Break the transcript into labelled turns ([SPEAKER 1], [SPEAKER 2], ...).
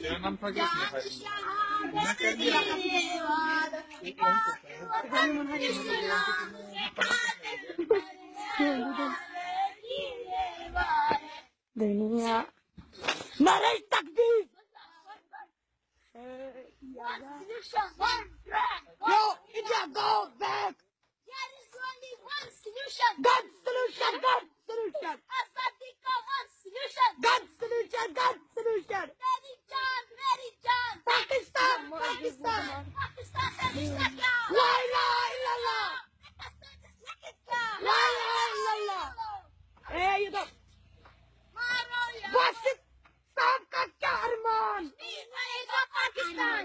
[SPEAKER 1] तेरा नाम था क्या इसमें
[SPEAKER 2] दुनिया नारे तकदीर Yo, India, go back!
[SPEAKER 3] There is only one solution.
[SPEAKER 2] Gun solution, gun solution.
[SPEAKER 3] Azadi ka one solution.
[SPEAKER 2] Gun solution, gun solution.
[SPEAKER 3] Meri jaan.
[SPEAKER 2] Pakistan, Pakistan.
[SPEAKER 3] Pakistan terrorist kya?
[SPEAKER 2] La ilaha illallah. La ilaha illallah. Hey, you go.
[SPEAKER 3] Maro ya.
[SPEAKER 2] Wasit साहब का क्या अरमान?
[SPEAKER 3] Pakistan.